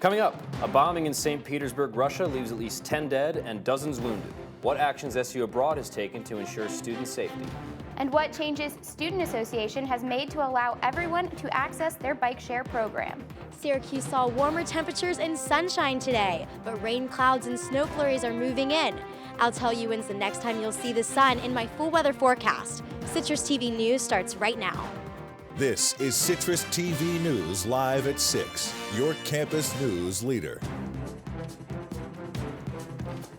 Coming up, a bombing in St. Petersburg, Russia leaves at least 10 dead and dozens wounded. What actions SU Abroad has taken to ensure student safety? And what changes Student Association has made to allow everyone to access their bike share program. Syracuse saw warmer temperatures and sunshine today, but rain clouds and snow flurries are moving in. I'll tell you when's the next time you'll see the sun in my full weather forecast. CitrusTV News starts right now. This is Citrus TV News live at 6, your campus news leader.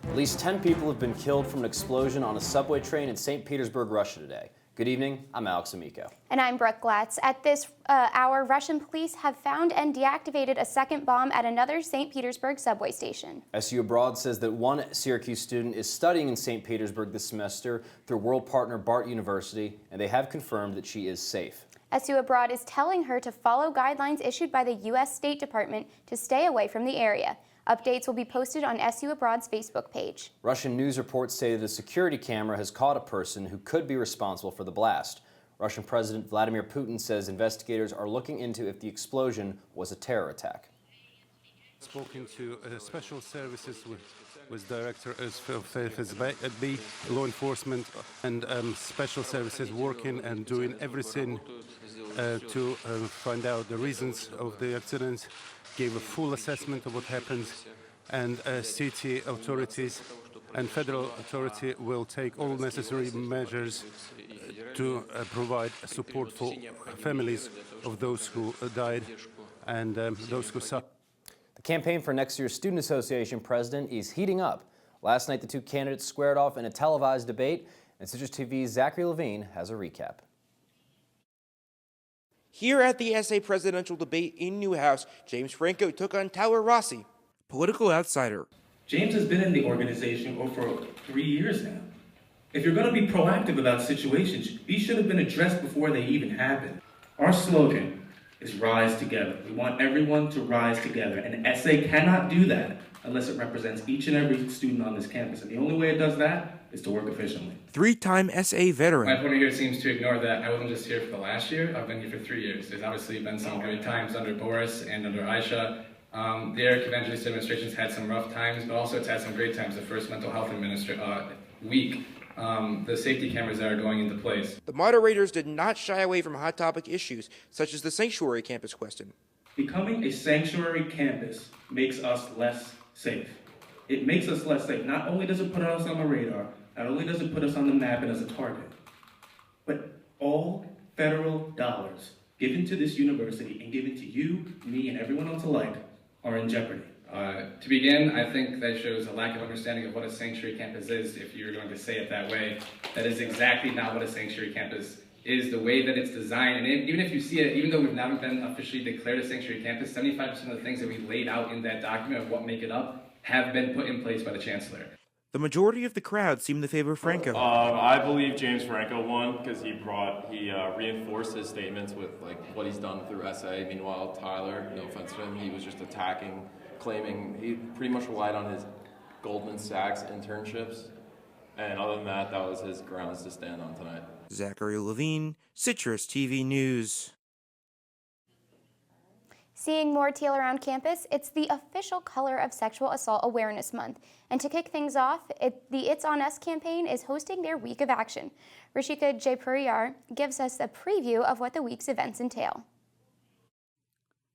At least 10 people have been killed from an explosion on a subway train in St. Petersburg, Russia today. Good evening, I'm Alex Amico. And I'm Brooke Glatz. At this hour, Russian police have found and deactivated a second bomb at another St. Petersburg subway station. SU Abroad says that one Syracuse student is studying in St. Petersburg this semester through world partner Bart University, and they have confirmed that she is safe. SU Abroad is telling her to follow guidelines issued by the U.S. State Department to stay away from the area. Updates will be posted on SU Abroad's Facebook page. Russian news reports say that a security camera has caught a person who could be responsible for the blast. Russian President Vladimir Putin says investigators are looking into if the explosion was a terror attack. Spoken to special services with director of FSB, law enforcement and special services working and doing everything to find out the reasons of the accident, gave a full assessment of what happened, and city authorities and federal authority will take all necessary measures to provide support for families of those who died and those who suffered. The campaign for next year's Student Association president is heating up. Last night, the two candidates squared off in a televised debate, and Citrus TV's Zachary Levine has a recap. Here at the SA presidential debate in Newhouse, James Franco took on Tyler Rossi, political outsider. James has been in the organization over 3 years now. If you're going to be proactive about situations, these should have been addressed before they even happened. Our slogan is Rise Together. We want everyone to rise together, and SA cannot do that unless it represents each and every student on this campus. And the only way it does that is to work efficiently. Three-time SA veteran. My opponent here seems to ignore that I wasn't just here for the last year, I've been here for 3 years. There's obviously been some great times under Boris and under Aisha. The Eric Evangelist administration's had some rough times, but also it's had some great times. The first mental health week, the safety cameras that are going into place. The moderators did not shy away from hot topic issues, such as the sanctuary campus question. Becoming a sanctuary campus makes us less safe. It makes us less safe. Not only does it put us on the radar, not only does it put us on the map and as a target, but all federal dollars given to this university and given to you, me, and everyone else alike are in jeopardy. To begin, I think that shows a lack of understanding of what a sanctuary campus is, if you're going to say it that way. That is exactly not what a sanctuary campus is. The way that it's designed, and even if you see it, even though we've never been officially declared a sanctuary campus, 75% of the things that we laid out in that document of what make it up have been put in place by the chancellor. The majority of the crowd seemed to favor Franco. I believe James Franco won because he reinforced his statements with what he's done through SA. Meanwhile, Tyler, no offense to him, he was just attacking, claiming he pretty much relied on his Goldman Sachs internships. And other than that, that was his grounds to stand on tonight. Zachary Levine, Citrus TV News. Seeing more teal around campus, it's the official color of Sexual Assault Awareness Month. And to kick things off, the It's On Us campaign is hosting their week of action. Rishika Jaipuriyar gives us a preview of what the week's events entail.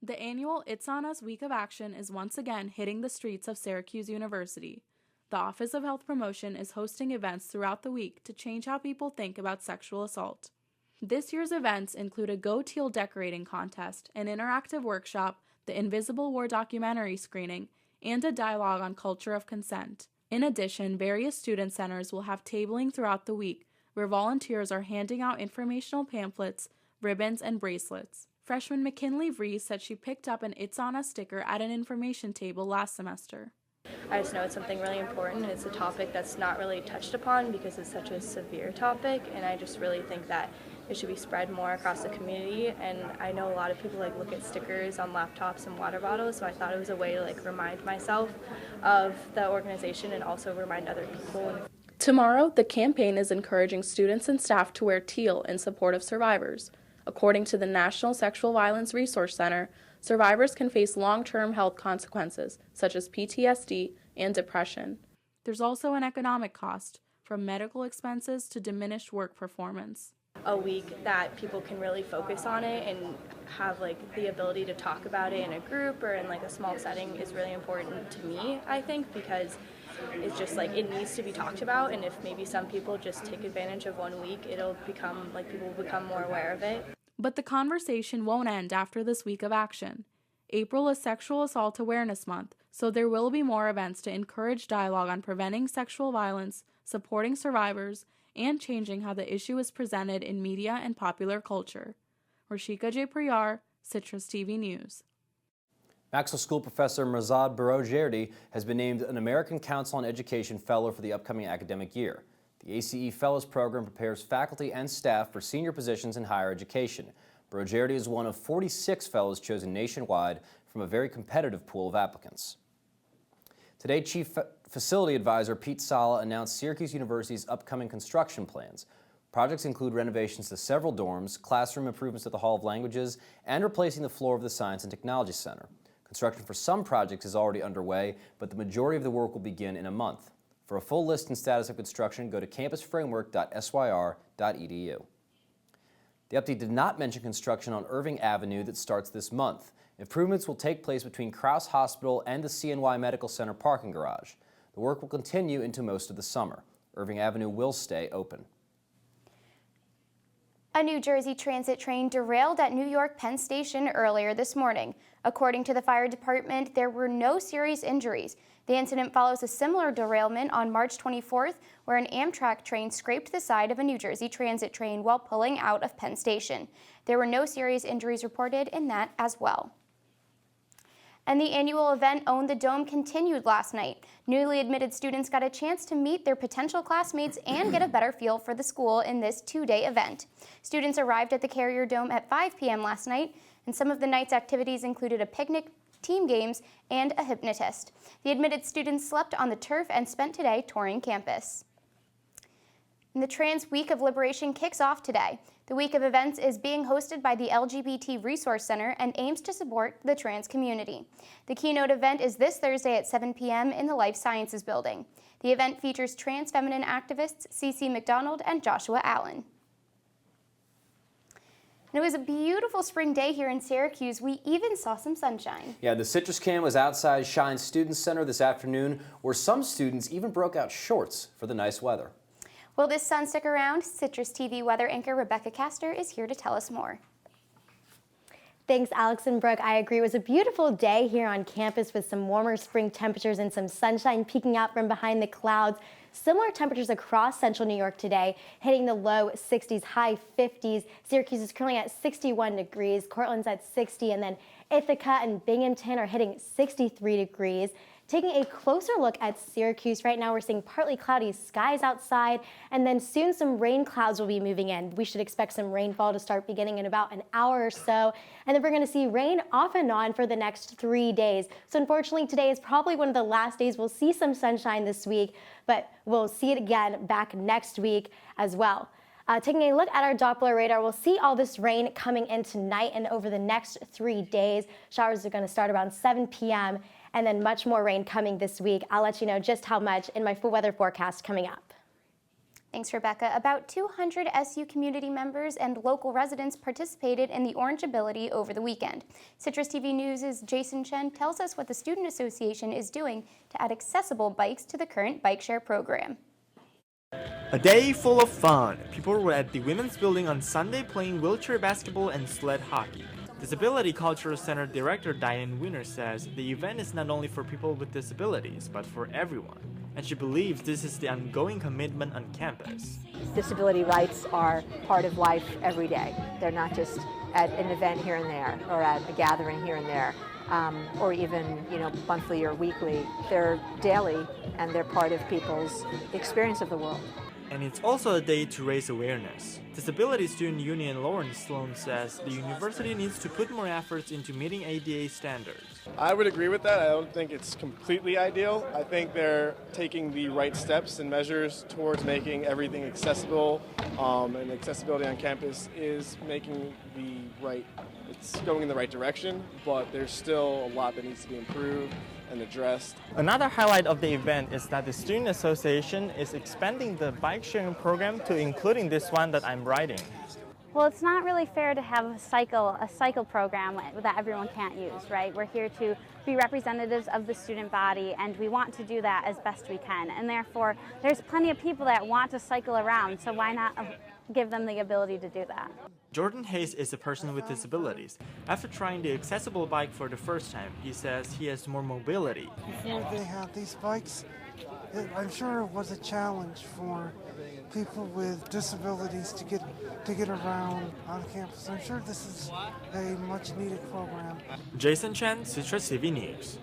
The annual It's On Us Week of Action is once again hitting the streets of Syracuse University. The Office of Health Promotion is hosting events throughout the week to change how people think about sexual assault. This year's events include a Go Teal decorating contest, an interactive workshop, the Invisible War documentary screening, and a dialogue on culture of consent. In addition, various student centers will have tabling throughout the week, where volunteers are handing out informational pamphlets, ribbons, and bracelets. Freshman McKinley Vries said she picked up an It's On Us sticker at an information table last semester. I just know it's something really important, and it's a topic that's not really touched upon because it's such a severe topic, and I just really think that it should be spread more across the community. And I know a lot of people look at stickers on laptops and water bottles, so I thought it was a way to remind myself of the organization and also remind other people. Tomorrow, the campaign is encouraging students and staff to wear teal in support of survivors. According to the National Sexual Violence Resource Center, survivors can face long-term health consequences, such as PTSD and depression. There's also an economic cost, from medical expenses to diminished work performance. A week that people can really focus on it and have like the ability to talk about it in a group or in like a small setting is really important to me, I think, because it's just like it needs to be talked about, and if maybe some people just take advantage of 1 week, it'll become like people will become more aware of it. But the conversation won't end after this week of action. April is Sexual Assault Awareness Month, so there will be more events to encourage dialogue on preventing sexual violence, supporting survivors, and changing how the issue is presented in media and popular culture. Rashika J. Priyar, Citrus TV News. Maxwell School professor Mirzad Barojerdi has been named an American Council on Education Fellow for the upcoming academic year. The ACE Fellows Program prepares faculty and staff for senior positions in higher education. Barojerdi is one of 46 fellows chosen nationwide from a very competitive pool of applicants. Today, Chief Facility Advisor Pete Sala announced Syracuse University's upcoming construction plans. Projects include renovations to several dorms, classroom improvements to the Hall of Languages, and replacing the floor of the Science and Technology Center. Construction for some projects is already underway, but the majority of the work will begin in a month. For a full list and status of construction, go to campusframework.syr.edu. The update did not mention construction on Irving Avenue that starts this month. Improvements will take place between Krause Hospital and the CNY Medical Center parking garage. The work will continue into most of the summer. Irving Avenue will stay open. A New Jersey Transit train derailed at New York Penn Station earlier this morning. According to the fire department, there were no serious injuries. The incident follows a similar derailment on March 24th, where an Amtrak train scraped the side of a New Jersey Transit train while pulling out of Penn Station. There were no serious injuries reported in that as well. And the annual event Own the Dome continued last night. Newly admitted students got a chance to meet their potential classmates and get a better feel for the school in this two-day event. Students arrived at the Carrier Dome at 5 p.m. last night, and some of the night's activities included a picnic, team games, and a hypnotist. The admitted students slept on the turf and spent today touring campus. And the Trans Week of Liberation kicks off today. The week of events is being hosted by the LGBT Resource Center and aims to support the trans community. The keynote event is this Thursday at 7 p.m. in the Life Sciences Building. The event features trans feminine activists CeCe McDonald and Joshua Allen. And it was a beautiful spring day here in Syracuse. We even saw some sunshine. Yeah, the Citrus Cam was outside Shine Student Center this afternoon, where some students even broke out shorts for the nice weather. Will this sun stick around? Citrus TV weather anchor Rebecca Castor is here to tell us more. Thanks, Alex and Brooke. I agree. It was a beautiful day here on campus with some warmer spring temperatures and some sunshine peeking out from behind the clouds. Similar temperatures across central New York today, hitting the low 60s, high 50s. Syracuse is currently at 61 degrees. Cortland's at 60, and then Ithaca and Binghamton are hitting 63 degrees. Taking a closer look at Syracuse, right now we're seeing partly cloudy skies outside, and then soon some rain clouds will be moving in. We should expect some rainfall to start beginning in about an hour or so, and then we're going to see rain off and on for the next 3 days. So unfortunately, today is probably one of the last days we'll see some sunshine this week, but we'll see it again back next week as well. Taking a look at our Doppler radar, we'll see all this rain coming in tonight and over the next 3 days. Showers are going to start around 7 p.m. and then much more rain coming this week. I'll let you know just how much in my full weather forecast coming up. Thanks, Rebecca. About 200 SU community members and local residents participated in the Orange Ability over the weekend. Citrus TV News' Jason Chen tells us what the Student Association is doing to add accessible bikes to the current bike share program. A day full of fun. People were at the Women's Building on Sunday playing wheelchair basketball and sled hockey. Disability Cultural Center Director Diane Wiener says the event is not only for people with disabilities, but for everyone. And she believes this is the ongoing commitment on campus. Disability rights are part of life every day. They're not just at an event here and there, or at a gathering here and there, or even monthly or weekly. They're daily, and they're part of people's experience of the world. And it's also a day to raise awareness. Disability Student Union Lawrence Sloan says the university needs to put more efforts into meeting ADA standards. I would agree with that. I don't think it's completely ideal. I think they're taking the right steps and measures towards making everything accessible, and accessibility on campus is it's going in the right direction, but there's still a lot that needs to be improved and addressed. Another highlight of the event is that the Student Association is expanding the bike sharing program to including this one that I'm riding. Well, it's not really fair to have a cycle program that everyone can't use, right? We're here to be representatives of the student body, and we want to do that as best we can. And therefore, there's plenty of people that want to cycle around, so why not give them the ability to do that? Jordan Hayes is a person with disabilities. After trying the accessible bike for the first time, he says he has more mobility. Before they had these bikes, I'm sure it was a challenge for people with disabilities to get around on campus. I'm sure this is a much needed program. Jason Chen, CitrusTV News.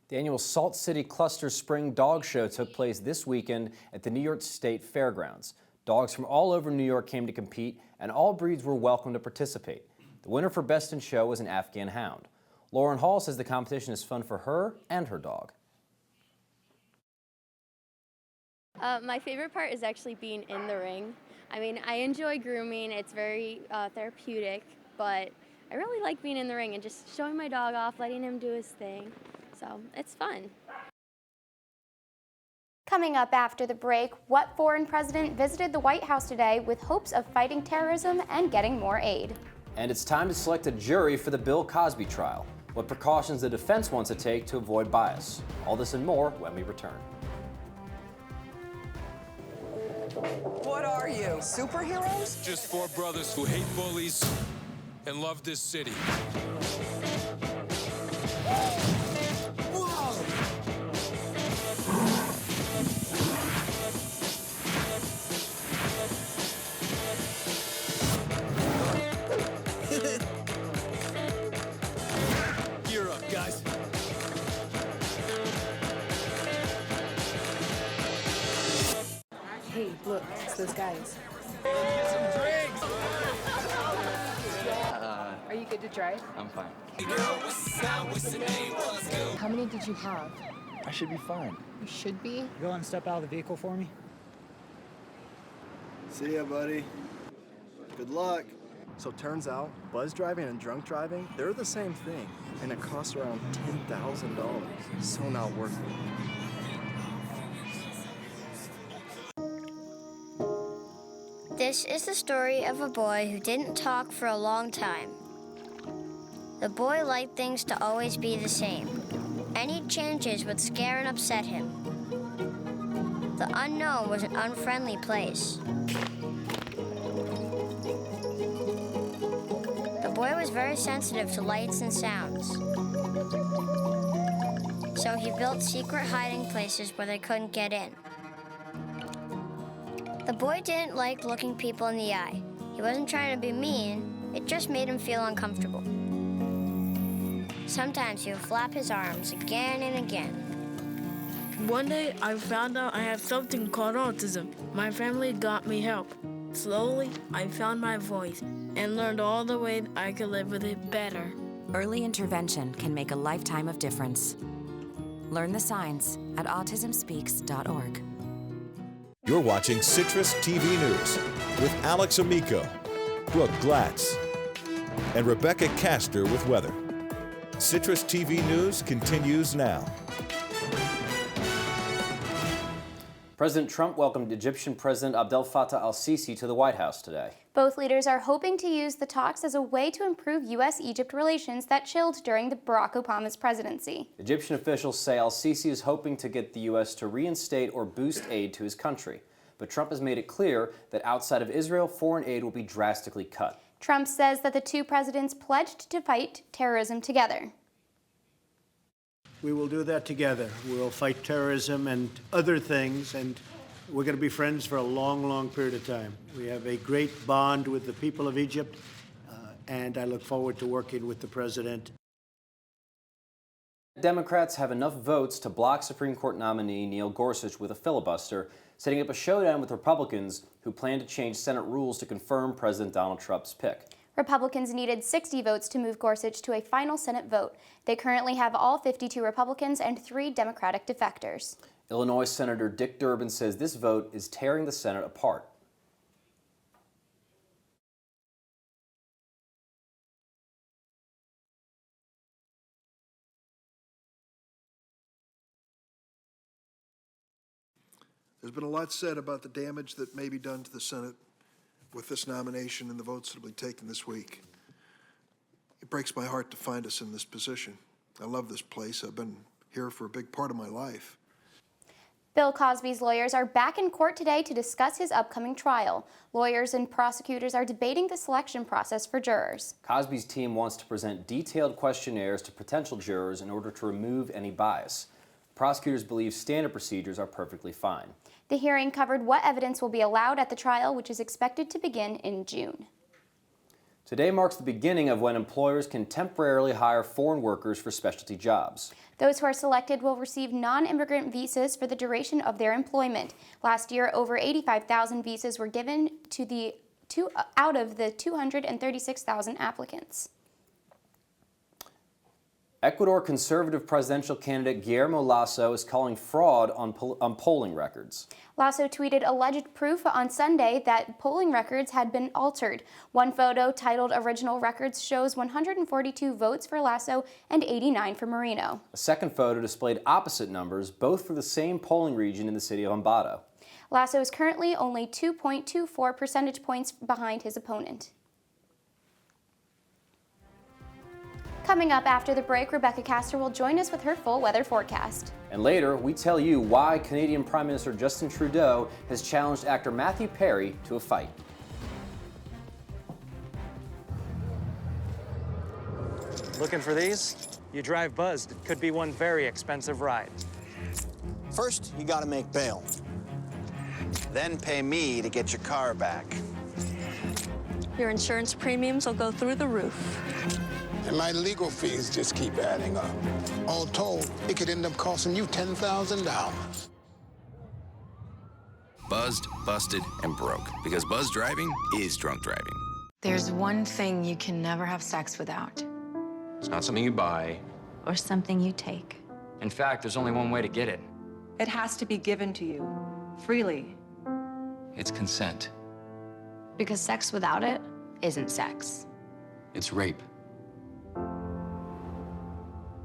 The annual Salt City Cluster Spring Dog Show took place this weekend at the New York State Fairgrounds. Dogs from all over New York came to compete, and all breeds were welcome to participate. The winner for Best in Show was an Afghan Hound. Lauren Hall says the competition is fun for her and her dog. My favorite part is actually being in the ring. I mean, I enjoy grooming. It's very therapeutic, but I really like being in the ring and just showing my dog off, letting him do his thing. So it's fun. Coming up after the break, what foreign president visited the White House today with hopes of fighting terrorism and getting more aid? And it's time to select a jury for the Bill Cosby trial. What precautions the defense wants to take to avoid bias. All this and more when we return. What are you, superheroes? Just four brothers who hate bullies and love this city. Gear up, guys. Hey, look, it's those guys. Are you good to drive? I'm fine. How many did you have? I should be fine. You should be. Go and step out of the vehicle for me. See ya, buddy. Good luck. So turns out, buzz driving and drunk driving, they're the same thing, and it costs around $10,000. So not worth it. This is the story of a boy who didn't talk for a long time. The boy liked things to always be the same. Any changes would scare and upset him. The unknown was an unfriendly place. The boy was very sensitive to lights and sounds. So he built secret hiding places where they couldn't get in. The boy didn't like looking people in the eye. He wasn't trying to be mean, it just made him feel uncomfortable. Sometimes he would flap his arms again and again. One day, I found out I have something called autism. My family got me help. Slowly, I found my voice and learned all the ways I could live with it better. Early intervention can make a lifetime of difference. Learn the signs at autismspeaks.org. You're watching Citrus TV News with Alex Amico, Brooke Glatz, and Rebecca Castor with weather. Citrus TV News continues now. President Trump welcomed Egyptian President Abdel Fattah al-Sisi to the White House today. Both leaders are hoping to use the talks as a way to improve U.S.-Egypt relations that chilled during Barack Obama's presidency. Egyptian officials say al-Sisi is hoping to get the U.S. to reinstate or boost aid to his country. But Trump has made it clear that outside of Israel, foreign aid will be drastically cut. Trump says that the two presidents pledged to fight terrorism together. We will do that together. We will fight terrorism and other things, and we're going to be friends for a long, long period of time. We have a great bond with the people of Egypt, and I look forward to working with the president. Democrats have enough votes to block Supreme Court nominee Neil Gorsuch with a filibuster, setting up a showdown with Republicans who plan to change Senate rules to confirm President Donald Trump's pick. Republicans needed 60 votes to move Gorsuch to a final Senate vote. They currently have all 52 Republicans and 3 Democratic defectors. Illinois Senator Dick Durbin says this vote is tearing the Senate apart. There's been a lot said about the damage that may be done to the Senate with this nomination and the votes that will be taken this week. It breaks my heart to find us in this position. I love this place. I've been here for a big part of my life. Bill Cosby's lawyers are back in court today to discuss his upcoming trial. Lawyers and prosecutors are debating the selection process for jurors. Cosby's team wants to present detailed questionnaires to potential jurors in order to remove any bias. Prosecutors believe standard procedures are perfectly fine. The hearing covered what evidence will be allowed at the trial, which is expected to begin in June. Today marks the beginning of when employers can temporarily hire foreign workers for specialty jobs. Those who are selected will receive non-immigrant visas for the duration of their employment. Last year, over 85,000 visas were given out of the 236,000 applicants. Ecuador conservative presidential candidate Guillermo Lasso is calling fraud on polling records. Lasso tweeted alleged proof on Sunday that polling records had been altered. One photo titled Original Records shows 142 votes for Lasso and 89 for Moreno. A second photo displayed opposite numbers, both for the same polling region in the city of Ambato. Lasso is currently only 2.24 percentage points behind his opponent. Coming up after the break, Rebecca Castor will join us with her full weather forecast. And later, we tell you why Canadian Prime Minister Justin Trudeau has challenged actor Matthew Perry to a fight. Looking for these? You drive buzzed. It could be one very expensive ride. First, you gotta make bail. Then pay me to get your car back. Your insurance premiums will go through the roof. And my legal fees just keep adding up. All told, it could end up costing you $10,000. Buzzed, busted, and broke. Because buzz driving is drunk driving. There's one thing you can never have sex without. It's not something you buy. Or something you take. In fact, there's only one way to get it. It has to be given to you, freely. It's consent. Because sex without it isn't sex. It's rape.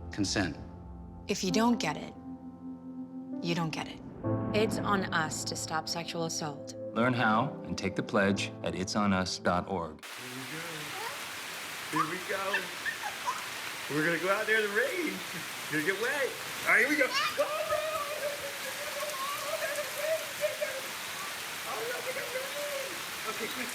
Consent. If you don't get it, you don't get it. It's on us to stop sexual assault. Learn how and take the pledge at itsonus.org. Here we go. We're gonna go out there in the rain. You're gonna get wet. All right, here we go. Okay, quick.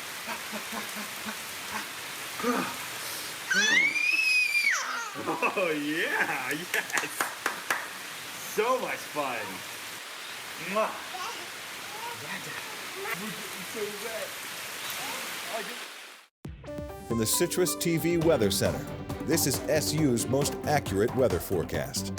Oh, yeah, yes. So much fun. Mwah. From the Citrus TV Weather Center, this is SU's most accurate weather forecast.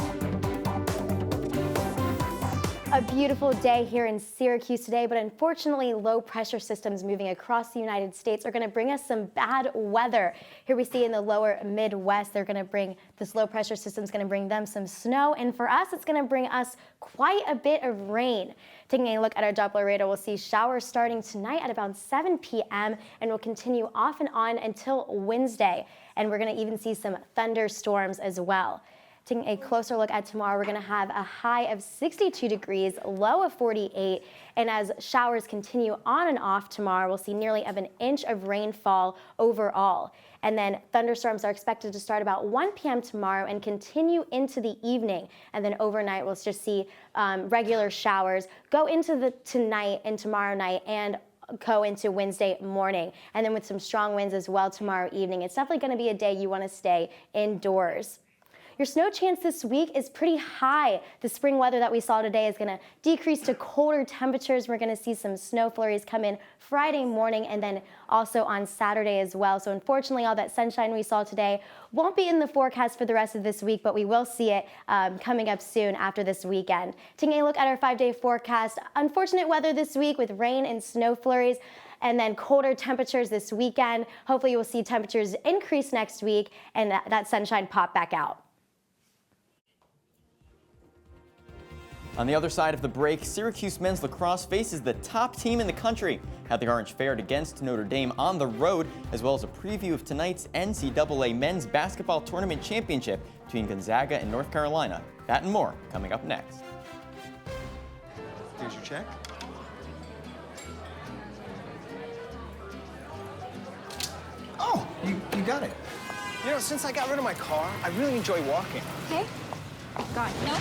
A beautiful day here in Syracuse today, but unfortunately low pressure systems moving across the United States are going to bring us some bad weather. Here we see in the lower Midwest, this low pressure system is going to bring them some snow, and for us it's going to bring us quite a bit of rain. Taking a look at our Doppler radar, we'll see showers starting tonight at about 7 p.m. and will continue off and on until Wednesday, and we're going to even see some thunderstorms as well. Taking a closer look at tomorrow, we're going to have a high of 62 degrees, low of 48, and as showers continue on and off tomorrow, we'll see nearly an inch of rainfall overall. And then thunderstorms are expected to start about 1 p.m. tomorrow and continue into the evening. And then overnight, we'll just see regular showers go into the tonight and tomorrow night and go into Wednesday morning. And then with some strong winds as well tomorrow evening. It's definitely going to be a day you want to stay indoors. Your snow chance this week is pretty high. The spring weather that we saw today is going to decrease to colder temperatures. We're going to see some snow flurries come in Friday morning and then also on Saturday as well. So unfortunately, all that sunshine we saw today won't be in the forecast for the rest of this week, but we will see it coming up soon after this weekend. Taking a look at our 5-day forecast, unfortunate weather this week with rain and snow flurries. and then colder temperatures this weekend. Hopefully we'll see temperatures increase next week and that sunshine pop back out. On the other side of the break, Syracuse men's lacrosse faces the top team in the country. How the Orange fared against Notre Dame on the road, as well as a preview of tonight's NCAA men's basketball tournament championship between Gonzaga and North Carolina. That and more coming up next. Here's your check. Oh, you got it. You know, since I got rid of my car, I really enjoy walking. Okay. God, no.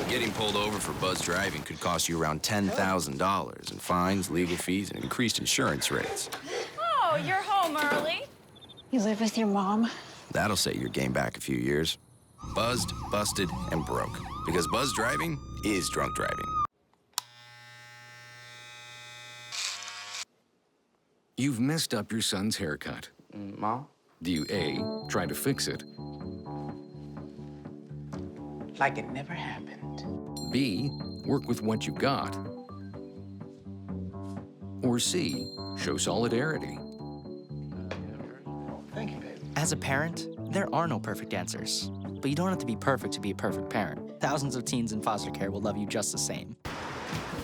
Getting pulled over for buzz driving could cost you around $10,000 in fines, legal fees, and increased insurance rates. Oh, you're home early. You live with your mom? That'll set your game back a few years. Buzzed, busted, and broke. Because buzz driving is drunk driving. You've messed up your son's haircut. Mom? Do you A, try to fix it? Like it never happened. B, work with what you got? Or C, show solidarity? Thank you, baby. As a parent, there are no perfect answers. But you don't have to be perfect to be a perfect parent. Thousands of teens in foster care will love you just the same.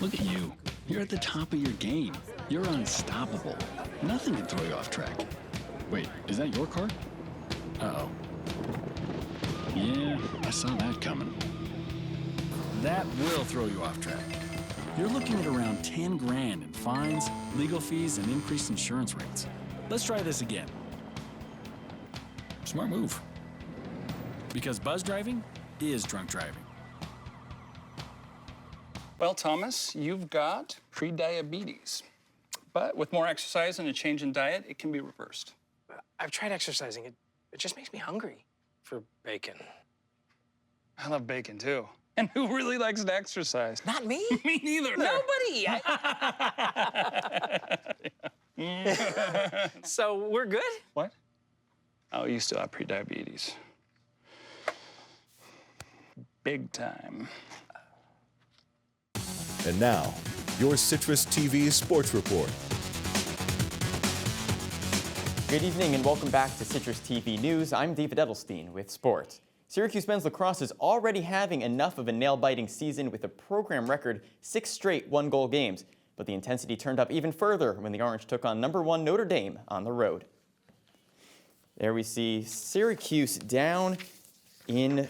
Look at you. You're at the top of your game. You're unstoppable. Nothing can throw you off track. Wait, is that your car? Uh-oh. Yeah, I saw that coming. That will throw you off track. You're looking at around 10 grand in fines, legal fees, and increased insurance rates. Let's try this again. Smart move. Because buzz driving is drunk driving. Well, Thomas, you've got pre-diabetes. But with more exercise and a change in diet, it can be reversed. I've tried exercising. It just makes me hungry for bacon. I love bacon, too. And who really likes to exercise? Not me. Me neither. Nobody. So we're good? What? Oh, you still have pre-diabetes. Big time. And now, your Citrus TV Sports Report. Good evening and welcome back to Citrus TV News. I'm David Edelstein with sports. Syracuse men's lacrosse is already having enough of a nail-biting season with a program record 6 straight one-goal games. But the intensity turned up even further when the Orange took on #1 Notre Dame on the road. There we see Syracuse down in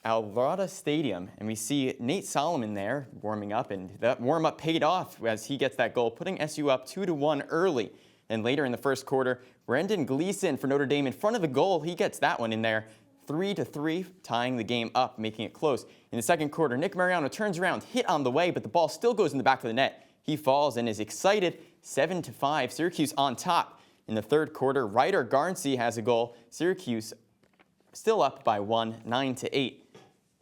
Alvarado Stadium, and we see Nate Solomon there warming up, and that warm-up paid off as he gets that goal, putting SU up 2-1 early. Then later in the first quarter, Brendan Gleason for Notre Dame in front of the goal. He gets that one in there, 3-3, tying the game up, making it close. In the second quarter, Nick Mariano turns around, hit on the way, but the ball still goes in the back of the net. He falls and is excited, 7-5, Syracuse on top. In the third quarter, Ryder Garnsey has a goal. Syracuse still up by 1, 9-8.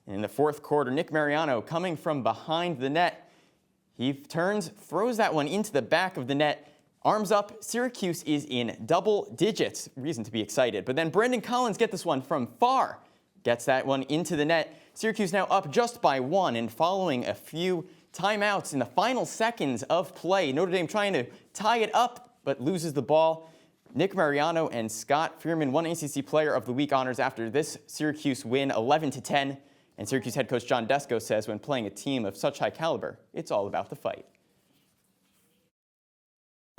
In the fourth quarter, Nick Mariano coming from behind the net. He turns, throws that one into the back of the net. Arms up, Syracuse is in double digits. Reason to be excited. But then Brendan Collins gets this one from far. Gets that one into the net. Syracuse now up just by 1, and following a few timeouts in the final seconds of play. Notre Dame trying to tie it up, but loses the ball. Nick Mariano and Scott Fearman won ACC Player of the Week honors after this Syracuse win, 11-10. And Syracuse head coach John Desko says when playing a team of such high caliber, it's all about the fight.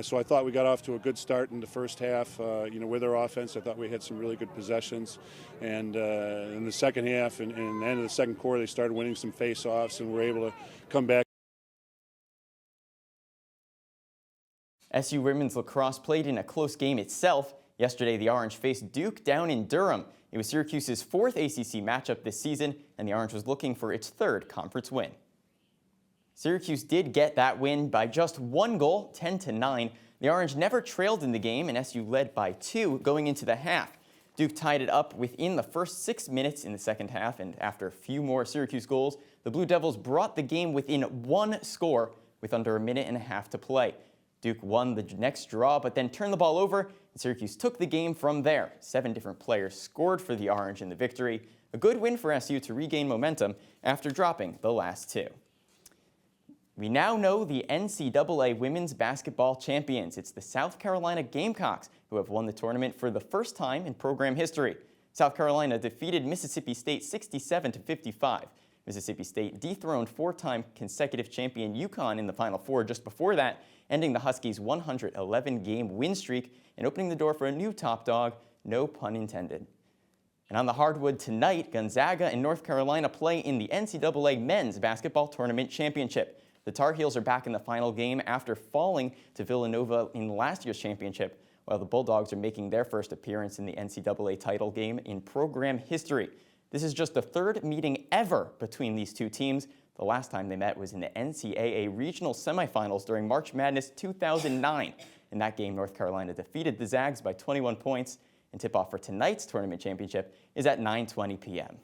So I thought we got off to a good start in the first half. With our offense, I thought we had some really good possessions. And in the second half and the end of the second quarter, they started winning some face-offs and were able to come back. SU women's lacrosse played in a close game itself. Yesterday, the Orange faced Duke down in Durham. It was Syracuse's 4th ACC matchup this season, and the Orange was looking for its 3rd conference win. Syracuse did get that win by just 1 goal, 10-9. The Orange never trailed in the game, and SU led by 2 going into the half. Duke tied it up within the first 6 minutes in the second half, and after a few more Syracuse goals, the Blue Devils brought the game within 1 score with under a minute and a half to play. Duke won the next draw, but then turned the ball over, and Syracuse took the game from there. 7 different players scored for the Orange in the victory. A good win for SU to regain momentum after dropping the last 2. We now know the NCAA women's basketball champions. It's the South Carolina Gamecocks who have won the tournament for the first time in program history. South Carolina defeated Mississippi State 67-55. Mississippi State dethroned four-time consecutive champion UConn in the Final Four just before that, ending the Huskies' 111-game win streak and opening the door for a new top dog, no pun intended. And on the hardwood tonight, Gonzaga and North Carolina play in the NCAA men's basketball tournament championship. The Tar Heels are back in the final game after falling to Villanova in last year's championship, while the Bulldogs are making their first appearance in the NCAA title game in program history. This is just the third meeting ever between these two teams. The last time they met was in the NCAA regional semifinals during March Madness 2009. In that game, North Carolina defeated the Zags by 21 points, and tip-off for tonight's tournament championship is at 9:20 p.m.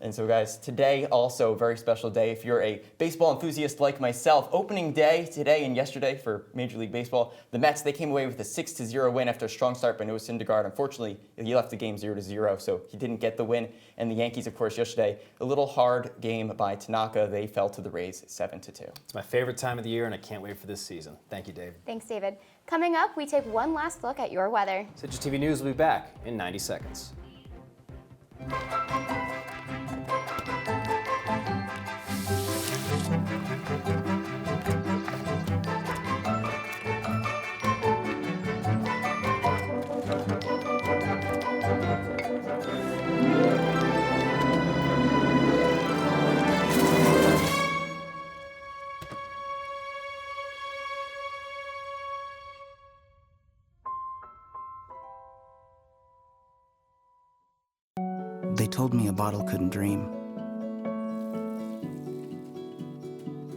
And so guys, today also a very special day. If you're a baseball enthusiast like myself, opening day today and yesterday for Major League Baseball. The Mets, they came away with a 6-0 win after a strong start by Noah Syndergaard. Unfortunately, he left the game 0-0, so he didn't get the win. And the Yankees, of course, yesterday, a little hard game by Tanaka. They fell to the Rays 7-2. It's my favorite time of the year, and I can't wait for this season. Thank you, David. Thanks, David. Coming up, we take one last look at your weather. Citrus TV News will be back in 90 seconds. They told me a bottle couldn't dream.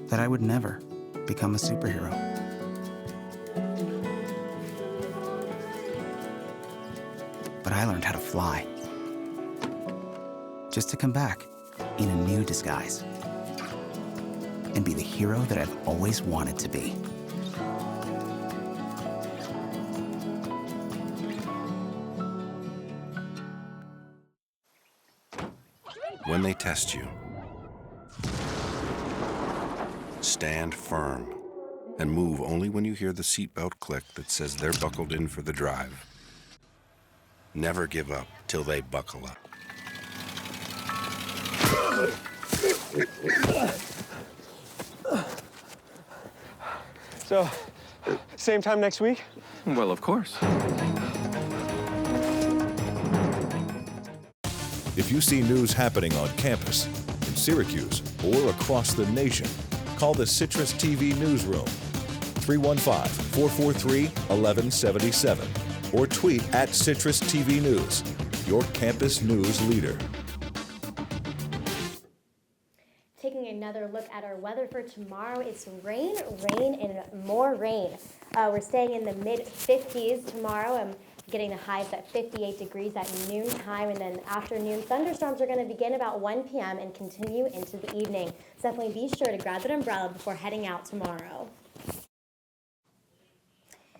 That I would never become a superhero. But I learned how to fly. Just to come back in a new disguise. And be the hero that I've always wanted to be. When they test you, stand firm and move only when you hear the seatbelt click that says they're buckled in for the drive. Never give up till they buckle up. So, same time next week? Well, of course. If you see news happening on campus, in Syracuse, or across the nation, call the Citrus TV Newsroom, 315-443-1177, or tweet at Citrus TV News, your campus news leader. Taking another look at our weather for tomorrow, it's rain, rain, and more rain. We're staying in the mid-50s tomorrow. Getting the highs at 58 degrees at noontime, and then afternoon thunderstorms are going to begin about 1 p.m. and continue into the evening. So definitely be sure to grab an umbrella before heading out tomorrow.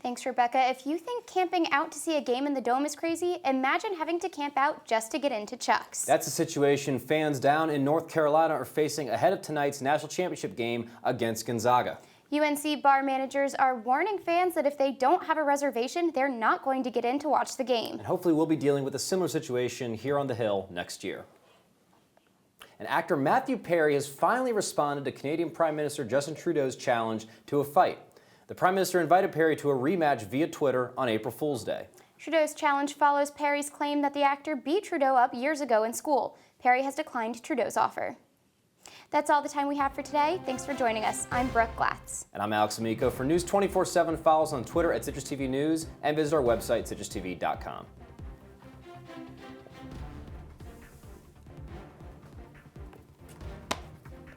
Thanks, Rebecca. If you think camping out to see a game in the Dome is crazy, imagine having to camp out just to get into Chuck's. That's a situation fans down in North Carolina are facing ahead of tonight's national championship game against Gonzaga. UNC bar managers are warning fans that if they don't have a reservation, they're not going to get in to watch the game. And hopefully we'll be dealing with a similar situation here on the Hill next year. And actor Matthew Perry has finally responded to Canadian Prime Minister Justin Trudeau's challenge to a fight. The Prime Minister invited Perry to a rematch via Twitter on April Fool's Day. Trudeau's challenge follows Perry's claim that the actor beat Trudeau up years ago in school. Perry has declined Trudeau's offer. That's all the time we have for today. Thanks for joining us. I'm Brooke Glatz. And I'm Alex Amico. For News 24/7, follow us on Twitter at Citrus TV News and visit our website, citrustv.com.